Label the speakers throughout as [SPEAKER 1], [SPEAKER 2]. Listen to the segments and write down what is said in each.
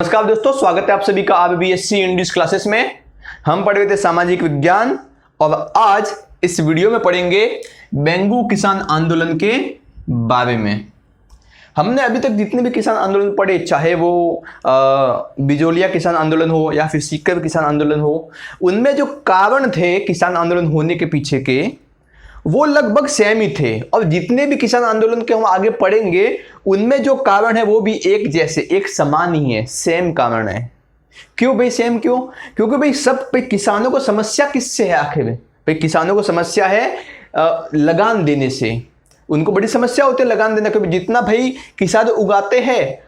[SPEAKER 1] नमस्कार दोस्तों, स्वागत है आप सभी का बीएससी इंग्लिश क्लासेस में। हम पढ़ रहे थे सामाजिक विज्ञान और आज इस वीडियो में पढ़ेंगे बेंगू किसान आंदोलन के बारे में। हमने अभी तक जितने भी किसान आंदोलन पढ़े, चाहे वो बिजोलिया किसान आंदोलन हो या फिर सीकर किसान आंदोलन हो, उनमें जो कारण थे किसान आंदोलन होने के पीछे के वो लगभग सेम ही थे। और जितने भी किसान आंदोलन के हम आगे पढ़ेंगे उनमें जो कारण है वो भी एक जैसे, एक समान ही है, सेम कारण है। क्यों भाई सेम क्यों? क्योंकि भाई सब किसानों को समस्या किससे है आखिर में? भाई किसानों को समस्या है लगान देने से। उनको बड़ी समस्या होती है लगान देने, क्योंकि जितना भाई किसान उगाते हैं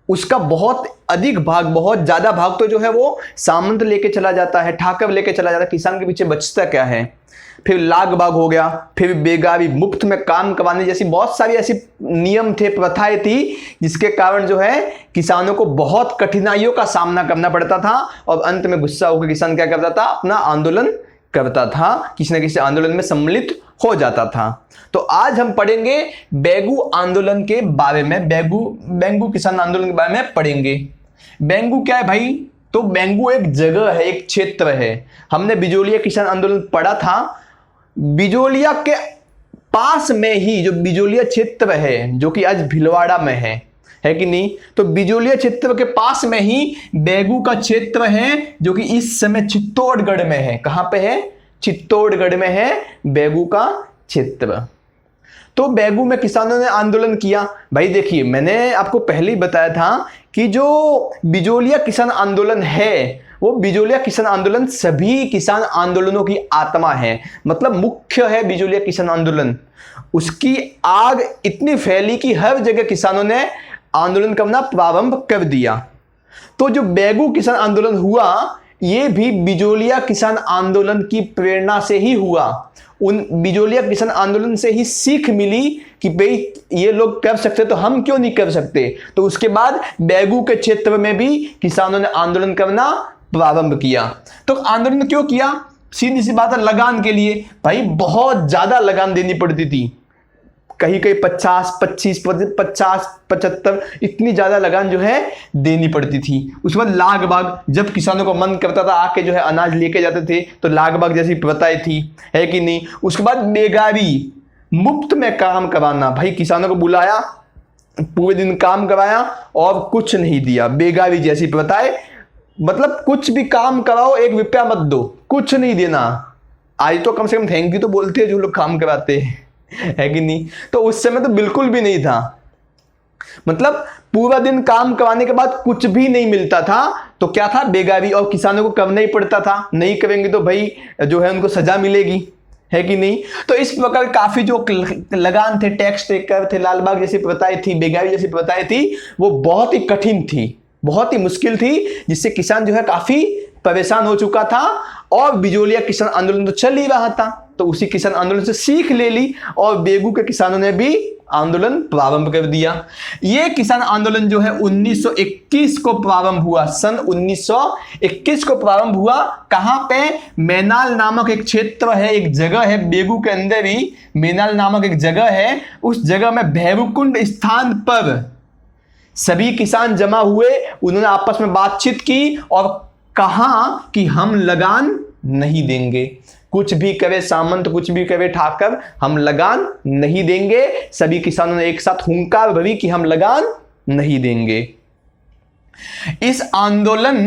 [SPEAKER 1] उसका बहुत अधिक भाग, बहुत ज्यादा भाग तो जो है वो सामंत लेके चला जाता है, ठाकर लेके चला जाता है। किसान के पीछे बचता क्या है? फिर लाग बाग हो गया, फिर बेगारी, मुफ्त में काम करवाने जैसी बहुत सारी ऐसी नियम थे, प्रथाएं थी, जिसके कारण जो है किसानों को बहुत कठिनाइयों का सामना करना पड़ता था। और अंत में गुस्सा होकर किसान क्या करता था? अपना आंदोलन करता था, किसी न किसी आंदोलन में सम्मिलित हो जाता था। तो आज हम पढ़ेंगे बेंगू आंदोलन के बारे में, बेंगू किसान आंदोलन के बारे में पढ़ेंगे। बेंगू क्या है भाई? तो बेंगू एक जगह है, एक क्षेत्र है। हमने बिजोलिया किसान आंदोलन पढ़ा था। बिजोलिया के पास में ही जो बिजोलिया क्षेत्र है, जो कि आज भीलवाड़ा में है कि नहीं? तो बिजोलिया क्षेत्र के पास में ही बेंगू का क्षेत्र है, जो कि इस समय चित्तौड़गढ़ में है। कहां पे है? चित्तौड़गढ़ में है बेंगू का क्षेत्र। तो बेंगू में किसानों ने आंदोलन किया। भाई देखिए, मैंने आपको पहले ही बताया था कि जो बिजोलिया किसान आंदोलन है वो बिजोलिया किसान आंदोलन सभी किसान आंदोलनों की आत्मा है, मतलब मुख्य है बिजोलिया किसान आंदोलन। उसकी आग इतनी फैली कि हर जगह किसानों ने आंदोलन करना प्रारंभ कर दिया। तो जो बेंगू किसान आंदोलन हुआ ये भी बिजोलिया किसान आंदोलन की प्रेरणा से ही हुआ। उन बिजोलिया किसान आंदोलन से ही सीख मिली कि भाई ये लोग कर सकते तो हम क्यों नहीं कर सकते। तो उसके बाद बेंगू के क्षेत्र में भी किसानों ने आंदोलन करना प्रारंभ किया। तो आंदोलन क्यों किया? सीधी सी बात है, लगान के लिए। भाई बहुत ज्यादा लगान देनी पड़ती थी, कहीं कहीं 50, 25, 50, 75 इतनी ज्यादा लगान जो है देनी पड़ती थी। उसके बाद लाग बाग, जब किसानों को मन करता था आके जो है अनाज लेके जाते थे, तो लाग बाग जैसी प्रथाएं थी, है कि नहीं? उसके बाद बेगारी, मुफ्त में काम करवाना। भाई किसानों को बुलाया, पूरे दिन काम करवाया और कुछ नहीं दिया। बेगारी जैसी प्रथाएं, मतलब कुछ भी काम कराओ, 1 रुपया मत दो, कुछ नहीं देना। आज तो कम से कम थैंक यू तो बोलते हैं जो लोग काम कराते हैं, है कि नहीं? तो उस समय तो बिल्कुल भी नहीं था। मतलब पूरा दिन काम करवाने के बाद कुछ भी नहीं मिलता था, तो क्या था? बेगारी। और किसानों को करना ही पड़ता था, नहीं करेंगे तो भाई जो है उनको सजा मिलेगी, है कि नहीं? तो इस प्रकार काफी जो लगान थे, टैक्स टेकर थे, लालबाग जैसी प्रथाएं थी, बेगारी जैसी प्रथाएं थी, वो बहुत ही कठिन थी, बहुत ही मुश्किल थी, जिससे किसान जो है काफी परेशान हो चुका था। और बिजोलिया किसान आंदोलन तो चल ही रहा था, तो उसी किसान आंदोलन से सीख ले ली और बेंगू के किसानों ने भी आंदोलन प्रारंभ कर दिया। यह किसान आंदोलन जो है 1921 को प्रारंभ हुआ, सन 1921 को प्रारंभ हुआ। कहां पे? मैनाल नामक एक क्षेत्र है, एक जगह है बेंगू के अंदर ही, मैनाल नामक एक जगह है। उस जगह में भैरूकुंड स्थान पर सभी किसान जमा हुए, उन्होंने आपस में बातचीत की और कहा कि हम लगान नहीं देंगे। कुछ भी करे सामंत, कुछ भी करे ठाकर, हम लगान नहीं देंगे। सभी किसानों ने एक साथ हुंकार भरी कि हम लगान नहीं देंगे। इस आंदोलन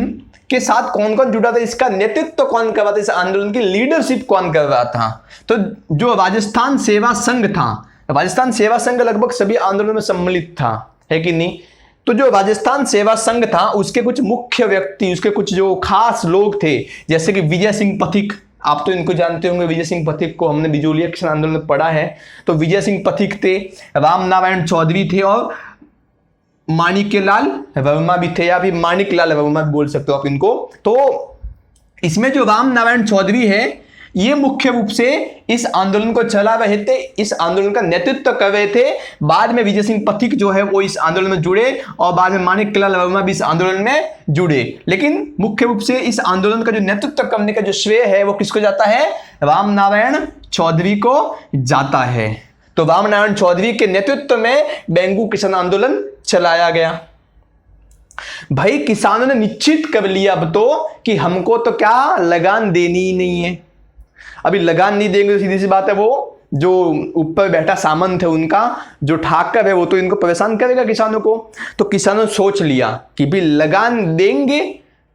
[SPEAKER 1] के साथ कौन कौन जुड़ा था, इसका नेतृत्व कौन कर रहा था, इस आंदोलन की लीडरशिप कौन कर रहा था? तो जो राजस्थान सेवा संघ था, राजस्थान सेवा संघ लगभग सभी आंदोलन में सम्मिलित था, है कि नहीं? तो जो राजस्थान सेवा संघ था उसके कुछ मुख्य व्यक्ति, उसके कुछ जो खास लोग थे, जैसे कि विजय सिंह पथिक। आप तो इनको जानते होंगे, विजय सिंह पथिक को हमने बिजोलिया किसान आंदोलन में पढ़ा है। तो विजय सिंह पथिक थे, राम नारायण चौधरी थे और माणिक्यलाल वर्मा भी थे, या फिर माणिक लाल वर्मा भी बोल सकते हो आप इनको। तो इसमें जो राम नारायण चौधरी है ये मुख्य रूप से इस आंदोलन को चला रहे थे, इस आंदोलन का नेतृत्व कर रहे थे। बाद में विजय सिंह पथिक जो है वो इस आंदोलन में जुड़े और बाद में माणिक्यलाल वर्मा भी इस आंदोलन में जुड़े। लेकिन मुख्य रूप से इस आंदोलन का जो नेतृत्व करने का जो श्रेय है वो किसको जाता है? राम नारायण चौधरी को जाता है। तो राम नारायण चौधरी के नेतृत्व में बेंगू किसान आंदोलन चलाया गया। भाई किसानों ने निश्चित कर लिया अब तो कि हमको तो क्या लगान देनी ही नहीं है। अभी लगान नहीं देंगे तो सीधी सी बात है वो जो ऊपर बैठा सामंत है उनका जो ठाकर है वो तो इनको परेशान करेगा किसानों को। तो किसानों ने सोच लिया कि भी लगान देंगे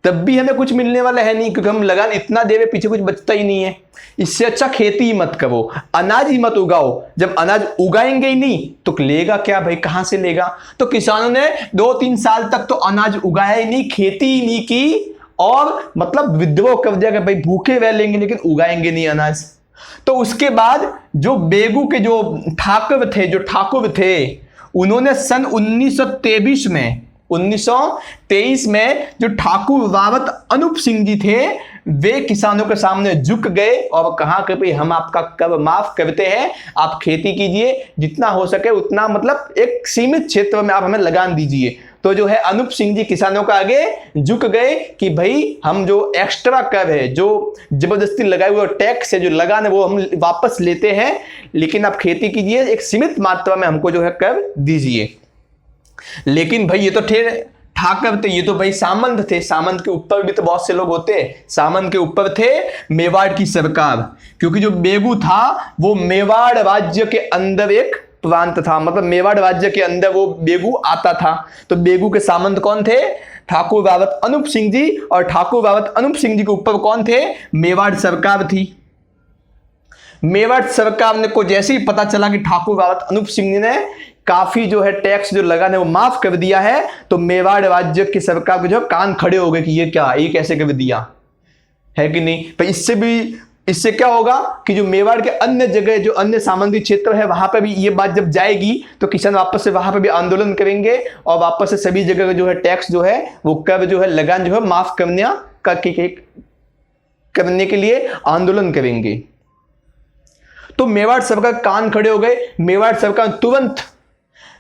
[SPEAKER 1] तब भी हमें कुछ मिलने वाला है नहीं, क्योंकि हम लगान इतना दे रहे पीछे कुछ बचता ही नहीं है। इससे अच्छा खेती ही मत करो, अनाज ही मत उगाओ। जब अनाज उगाएंगे ही नहीं तो लेगा क्या भाई, कहां से लेगा। तो किसानों ने 2-3 साल तक तो अनाज उगाया ही नहीं, खेती ही नहीं की, और मतलब विद्रोह कर दिया कि भाई भूखे रह लेंगे लेकिन उगाएंगे नहीं अनाज। तो उसके बाद जो बेगू के जो ठाकुर थे उन्होंने सन 1923 में जो ठाकुर रावत अनूप सिंह जी थे वे किसानों के सामने झुक गए और कहा कि भाई हम आपका कर माफ करते हैं, आप खेती कीजिए, जितना हो सके उतना, मतलब एक सीमित क्षेत्र में आप हमें लगान दीजिए। तो जो है अनूप सिंह जी किसानों का आगे झुक गए कि भाई हम जो एक्स्ट्रा कर है, जो जबरदस्ती लगाए हुए टैक्स है, जो लगान है, वो हम वापस लेते हैं, लेकिन आप खेती कीजिए, एक सीमित मात्रा में हमको जो है कर दीजिए। लेकिन भाई ये तो ठाकर थे, ये तो भाई सामंत थे, सामंत के ऊपर भी तो बहुत से लोग होते। सामंत के ऊपर थे मेवाड़ की सरकार, क्योंकि जो बेगू था वो मेवाड़ राज्य के अंदर एक प्रांत था, मतलब मेवाड़ राज्य के अंदर वो बेगू आता था। तो बेगू के सामंत कौन थे? ठाकुर रावत अनूप सिंह जी, और ठाकुर रावत अनूप सिंह जी के ऊपर कौन थे? मेवाड़ सरकार थी। मेवाड़ सरकार ने को जैसे ही पता चला कि ठाकुर रावत अनूप सिंह जी ने काफी जो है टैक्स जो लगाने वो माफ कर दिया है, तो मेवाड़ राज्य की सरकार के जो कान खड़े हो गए कि ये क्या, ये कैसे कर दिया है कि नहीं। पर इससे क्या होगा कि जो मेवाड़ के अन्य जगह, जो अन्य सामंती क्षेत्र है, वहां पर भी ये बात जब जाएगी तो किसान वापस से वहां पर भी आंदोलन करेंगे और वापस से सभी जगह जो है टैक्स जो है वो कर जो है लगान जो है माफ करने के लिए आंदोलन करेंगे। तो मेवाड़ सरकार कान खड़े हो गए। मेवाड़ सरकार तुरंत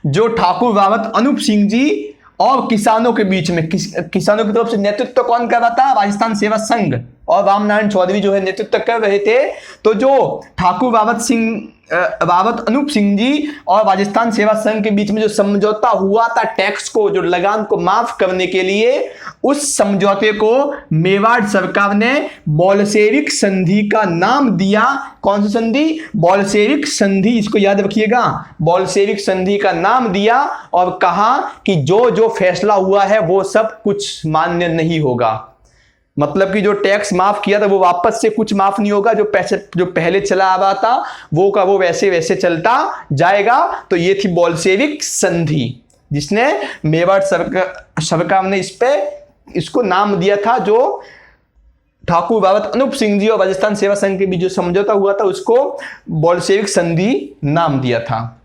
[SPEAKER 1] जो ठाकुर रावत अनूप सिंह जी और किसानों के बीच में, किसानों की तरफ से नेतृत्व कौन कर रहा था? राजस्थान सेवा संघ और रामनारायण चौधरी जो है नेतृत्व कर रहे थे। तो जो ठाकुर रावत अनूप सिंह जी और राजस्थान सेवा संघ के बीच में जो समझौता हुआ था टैक्स को, जो लगान को माफ करने के लिए, उस समझौते को मेवाड़ सरकार ने बोल्शेविक संधि का नाम दिया। कौन सी संधि? बोल्शेविक संधि, इसको याद रखिएगा। बोल्शेविक संधि का नाम दिया और कहा कि जो जो फैसला हुआ है वो सब कुछ मान्य नहीं होगा। मतलब कि जो टैक्स माफ किया था वो वापस से कुछ माफ नहीं होगा, जो पैसे जो पहले चला आ रहा था वो का वो वैसे वैसे चलता जाएगा। तो ये थी बोल्शेविक संधि, जिसने मेवाड़ सरकार ने इसको नाम दिया था। जो ठाकुर रावत अनूप सिंह जी और राजस्थान सेवा संघ के बीच जो समझौता हुआ था उसको बोल्शेविक संधि नाम दिया था।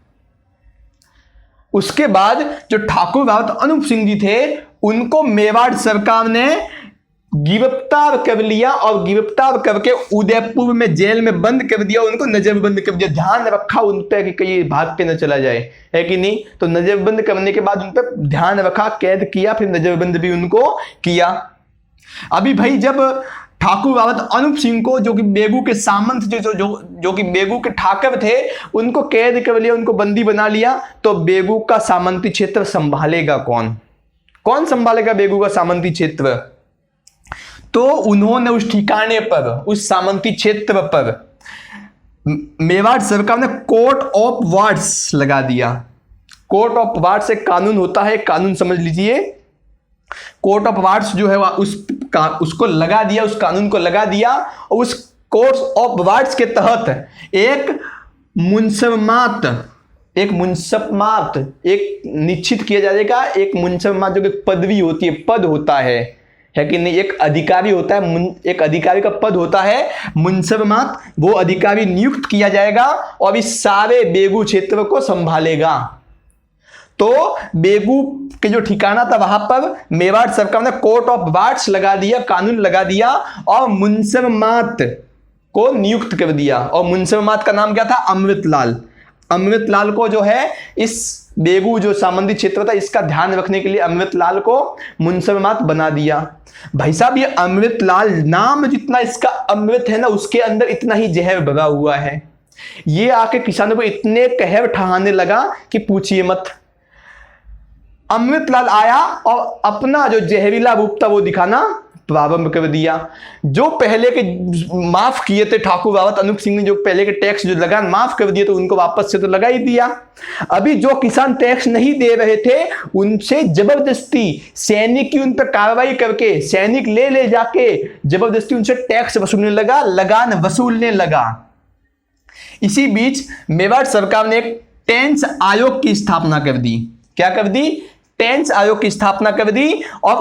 [SPEAKER 1] उसके बाद जो ठाकुर रावत अनूप सिंह जी थे उनको मेवाड़ सरकार ने गिरफ्तार कर लिया और गिरफ्तार करके उदयपुर में जेल में बंद कर दिया, उनको नजरबंद कर दिया। ध्यान रखा उन पर कि कहीं भाग के न चला जाए, है कि नहीं। तो नजरबंद करने के बाद उन पर ध्यान रखा, कैद किया, फिर नजरबंद भी उनको किया। अभी भाई जब ठाकुर रावत अनूप सिंह को, जो कि बेगू के सामंत जो कि बेगू के ठाकर थे, उनको कैद कर लिया, उनको बंदी बना लिया, तो बेगू का सामंती क्षेत्र संभालेगा कौन? कौन संभालेगा बेगू का सामंती क्षेत्र? तो उन्होंने उस ठिकाने पर, उस सामंती क्षेत्र पर मेवाड़ सरकार ने कोर्ट ऑफ वार्ड्स लगा दिया। कोर्ट ऑफ वार्ड्स एक कानून होता है, कानून समझ लीजिए। कोर्ट ऑफ वार्ड्स जो है उसको लगा दिया, उस कानून को लगा दिया, और उस कोर्ट ऑफ वार्ड्स के तहत एक मुंसफमात एक निश्चित किया जाएगा। एक मुंसफमात जो कि पदवी होती है, पद होता है कि नहीं, एक अधिकारी होता है, एक अधिकारी का पद होता है मुंसफमात। वो अधिकारी नियुक्त किया जाएगा और इस सारे बेगू क्षेत्र को संभालेगा। तो बेगू के जो ठिकाना था वहां पर मेवाड़ सरकार ने कोर्ट ऑफ वार्ड्स लगा दिया, कानून लगा दिया और मुंसफमात को नियुक्त कर दिया। और मुंसफमात का नाम क्या था? अमृतलाल। अमृतलाल को जो है इस बेगू जो सामंती क्षेत्र था इसका ध्यान रखने के लिए अमृतलाल को मुंसफमात बना दिया। भाई साहब ये अमृतलाल नाम जितना इसका अमृत है ना, उसके अंदर इतना ही जहर भरा हुआ है। ये आके किसानों को इतने कहर ठहाने लगा कि पूछिए मत। अमृतलाल आया और अपना जो जहरीला रूप था वो दिखाना प्रारंभ कर दिया। जो पहले के माफ किए थे ठाकुर रावत अनूप सिंह ने, जो पहले के टैक्स जो लगान माफ कर दिए तो उनको वापस से तो लगा ही दिया। अभी जो किसान टैक्स नहीं दे रहे थे उनसे जबरदस्ती सैनिक की उन पर कार्रवाई करके, सैनिक ले जाके जबरदस्ती उनसे टैक्स वसूलने लगा, लगान वसूलने लगा। इसी बीच मेवाड़ सरकार ने एक टैक्स आयोग की स्थापना कर दी। क्या कर दी? टैक्स आयोग की स्थापना कर दी। और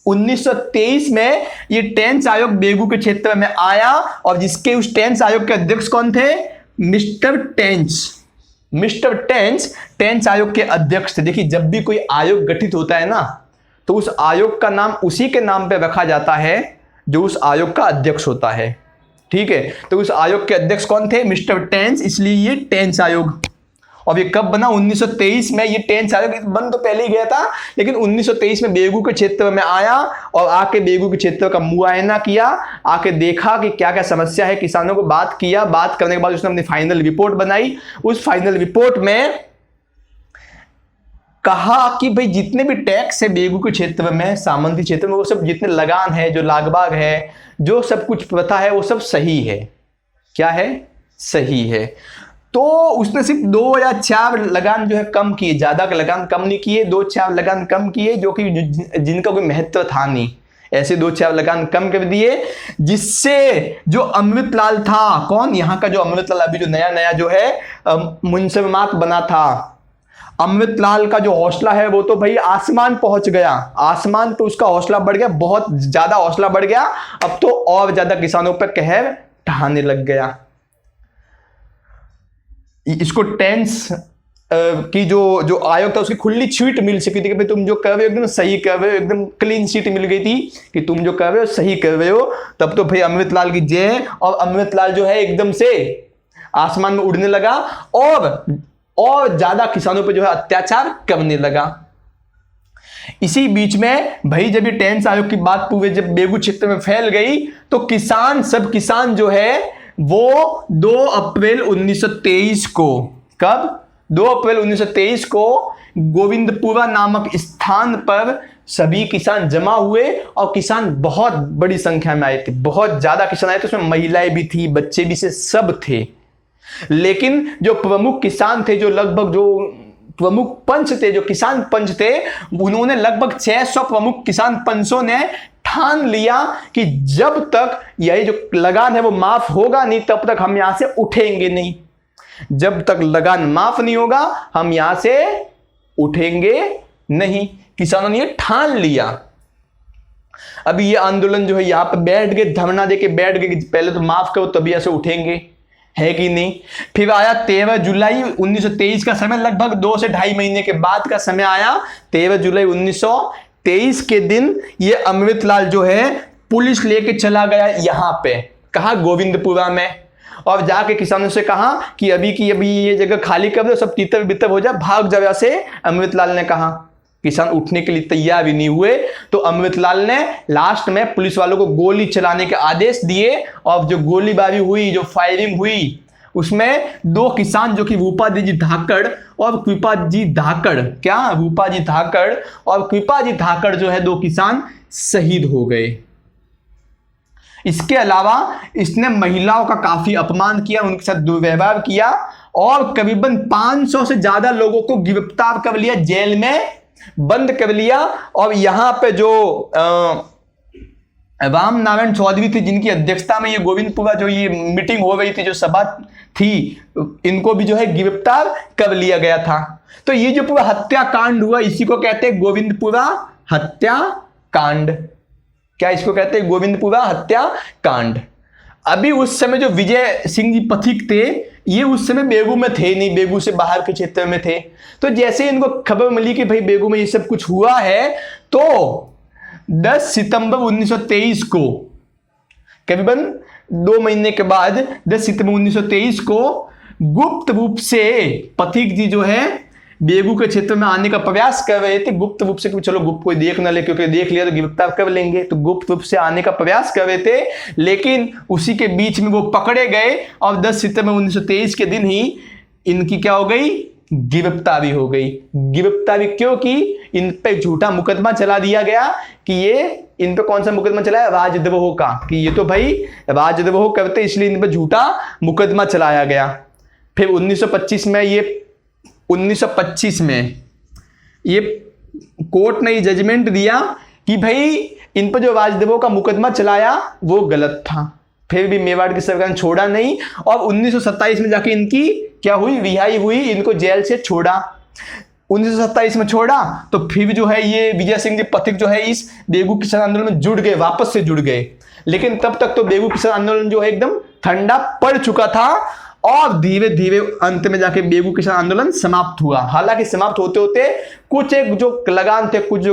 [SPEAKER 1] 1923 में ये टैक्स आयोग बेगू के क्षेत्र में आया और जिसके उस टैक्स आयोग के अध्यक्ष कौन थे? मिस्टर टेंच टैक्स आयोग के अध्यक्ष थे। देखिए, जब भी कोई आयोग गठित होता है ना तो उस आयोग का नाम उसी के नाम पे रखा जाता है जो उस आयोग का अध्यक्ष होता है। ठीक है, तो उस आयोग के अध्यक्ष कौन थे? मिस्टर टेंच, इसलिए ये टैक्स आयोग। और ये कब बना? 1923 में। ये टैक्स आयोग बन तो पहले ही गया था, लेकिन 1923 में बेगू के क्षेत्र में आया और आके बेगू के क्षेत्र का मुआयना किया, आके देखा कि क्या क्या समस्या है, किसानों को बात किया। बात करने के बाद उसने अपनी फाइनल रिपोर्ट बनाई। उस फाइनल रिपोर्ट में कहा कि भाई जितने भी टैक्स है बेगू के क्षेत्र में, सामंती क्षेत्र में, वो सब जितने लगान है, जो लागबाग है, जो सब कुछ प्रथा है, वो सब सही है। क्या है? सही है। तो उसने सिर्फ 2 या 4 लगान जो है कम किए, ज्यादा के लगान कम नहीं किए, 2-4 लगान कम किए जो कि जिनका कोई महत्व था नहीं, ऐसे 2-4 लगान कम कर दिए, जिससे जो अमृतलाल था, कौन? यहाँ का जो अमृतलाल अभी जो नया जो है मुंसमात बना था, अमृतलाल का जो हौसला है वो तो भाई आसमान पहुंच गया। आसमान तो उसका हौसला बढ़ गया, बहुत ज्यादा हौसला बढ़ गया। अब तो और ज्यादा किसानों पर कहर ढहाने लग गया। इसको टैक्स की जो आयोग था उसकी खुली छीट मिल सकी थी कि भाई तुम जो कर रहे हो एकदम सही कर रहे हो, एकदम क्लीन शीट मिल गई थी कि तुम जो कर रहे हो सही कर रहे हो। तब तो भाई अमृतलाल की जय। और अमृतलाल जो है एकदम से आसमान में उड़ने लगा और ज्यादा किसानों पर जो है अत्याचार करने लगा। इसी बीच में भाई जब ये टैक्स आयोग की बात पूरे जब बेगू क्षेत्र में फैल गई तो सब किसान जो है वो 2 अप्रैल 1923 को, कब? 2 अप्रैल 1923 को गोविंदपुरा नामक स्थान पर सभी किसान जमा हुए और किसान बहुत बड़ी संख्या में आए थे, बहुत ज्यादा किसान आए थे। उसमें महिलाएं भी थी, बच्चे भी से, सब थे। लेकिन जो प्रमुख किसान थे, जो लगभग जो प्रमुख पंच थे, जो किसान पंच थे, उन्होंने लगभग 600 प्रमुख किसान पंचों ने ठान लिया कि जब तक यही जो लगान है वो माफ होगा नहीं तब तक हम यहां से उठेंगे नहीं। जब तक लगान माफ नहीं होगा हम यहां से उठेंगे नहीं। किसानों ने ये ठान लिया। अभी ये आंदोलन जो है यहां पर बैठ गए, धरना देके बैठ गए कि पहले तो माफ करो तभी ऐसे उठेंगे, है कि नहीं। फिर आया 13 जुलाई 1923 का समय, लगभग 2 से 2.5 महीने के बाद का समय आया। 13 जुलाई 1923 के दिन ये अमृतलाल जो है पुलिस लेके चला गया यहां पे, कहा गोविंदपुरा में, और जाके किसानों से कहा कि अभी ये जगह खाली कर दो, सब तितर बितर हो जाए, भाग जाओ यहाँ से। अमृतलाल ने कहा। किसान उठने के लिए तैयार भी नहीं हुए तो अमृतलाल ने लास्ट में पुलिस वालों को गोली चलाने के आदेश दिए। और जो गोलीबारी हुई, जो फायरिंग हुई, उसमें 2 किसान जो कि रूपाजी धाकड़ और कृपाजी धाकड़, क्या रूपाजी धाकड़ और कृपाजी धाकड़ जो है 2 किसान शहीद हो गए। इसके अलावा इसने महिलाओं का काफी अपमान किया, उनके साथ दुर्व्यवहार किया और करीबन 500 से ज्यादा लोगों को गिरफ्तार कर लिया, जेल में बंद कर लिया। और यहां पे जो राम नारायण चौधरी थे जिनकी अध्यक्षता में ये गोविंदपुरा जो ये मीटिंग हो रही थी, जो सभा थी, इनको भी जो है गिरफ्तार कर लिया गया था। तो ये जो पूरा हत्याकांड हुआ इसी को कहते हैं गोविंदपुरा हत्याकांड। क्या इसको कहते हैं? गोविंदपुरा हत्याकांड। अभी उस समय जो विजय सिंह जी पथिक थे ये उस समय बेगू में थे नहीं, बेगू से बाहर के क्षेत्र में थे। तो जैसे इनको खबर मिली कि भाई बेगू में ये सब कुछ हुआ है तो 10 सितंबर 1923 को, करीबन 2 महीने के बाद 10 सितंबर 1923 को गुप्त रूप से पथिक जी जो है बेगू के क्षेत्र में आने का प्रयास कर रहे थे। गुप्त रूप से, चलो गुप्त कोई देख ना ले, क्योंकि देख लिया तो गिरफ्तार कर लेंगे, तो गुप्त रूप से आने का प्रयास कर रहे थे। लेकिन उसी के बीच में वो पकड़े गए और 10 सितंबर 1923 के दिन ही इनकी क्या हो गई? गिरफ्तारी हो गई। गिरफ्तारी क्यों की? इन पे झूठा मुकदमा चला दिया गया कि ये इन पे कौन सा मुकदमा चला है? राजद्रोह का, कि ये तो भाई राजद्रोह करते, इसलिए इन पे झूठा मुकदमा चलाया गया। फिर 1925 में ये कोर्ट ने जजमेंट दिया कि भाई इन पर जो राजद्रोह का मुकदमा चलाया वो गलत था। फिर भी मेवाड़ की सरकार ने छोड़ा नहीं और 1927 में जाके इनकी क्या हुई? रिहाई हुई, इनको जेल से छोड़ा। 1927 में छोड़ा तो फिर जो है ये विजय सिंह जी पथिक जो है इस बेगू किसान आंदोलन में जुड़ गए, वापस से जुड़ गए। लेकिन तब तक तो बेगू किसान आंदोलन जो है एकदम ठंडा पड़ चुका था और धीरे धीरे अंत में जाके बेगू किसान आंदोलन समाप्त हुआ। हालांकि समाप्त होते होते कुछ जो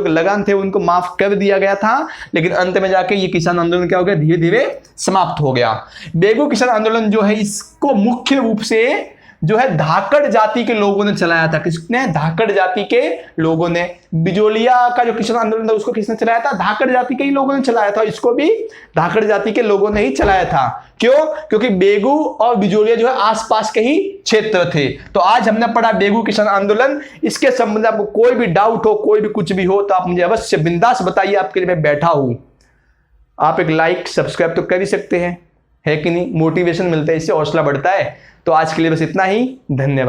[SPEAKER 1] लगान थे उनको माफ कर दिया गया था, लेकिन अंत में जाके ये किसान आंदोलन क्या हो गया? धीरे धीरे समाप्त हो गया। बेगू किसान आंदोलन जो है इसको मुख्य रूप से जो है धाकड़ जाति के लोगों ने चलाया था। किसने? धाकड़ जाति के लोगों ने। बिजोलिया का जो किसान आंदोलन था उसको किसने चलाया था? धाकड़ जाति के ही लोगों ने चलाया था। इसको भी धाकड़ जाति के लोगों ने ही चलाया था। क्यों? क्योंकि बेगू और बिजोलिया जो है आसपास के ही क्षेत्र थे। तो आज हमने पढ़ा बेगू किसान आंदोलन। इसके संबंध में आपको कोई भी डाउट हो, कोई भी कुछ भी हो तो आप मुझे अवश्य बिंदास बताइए, आपके लिए मैं बैठा हूं। आप एक लाइक सब्सक्राइब तो कर ही सकते हैं, है कि नहीं? मोटिवेशन मिलता है, इससे हौसला बढ़ता है। तो आज के लिए बस इतना ही। धन्यवाद।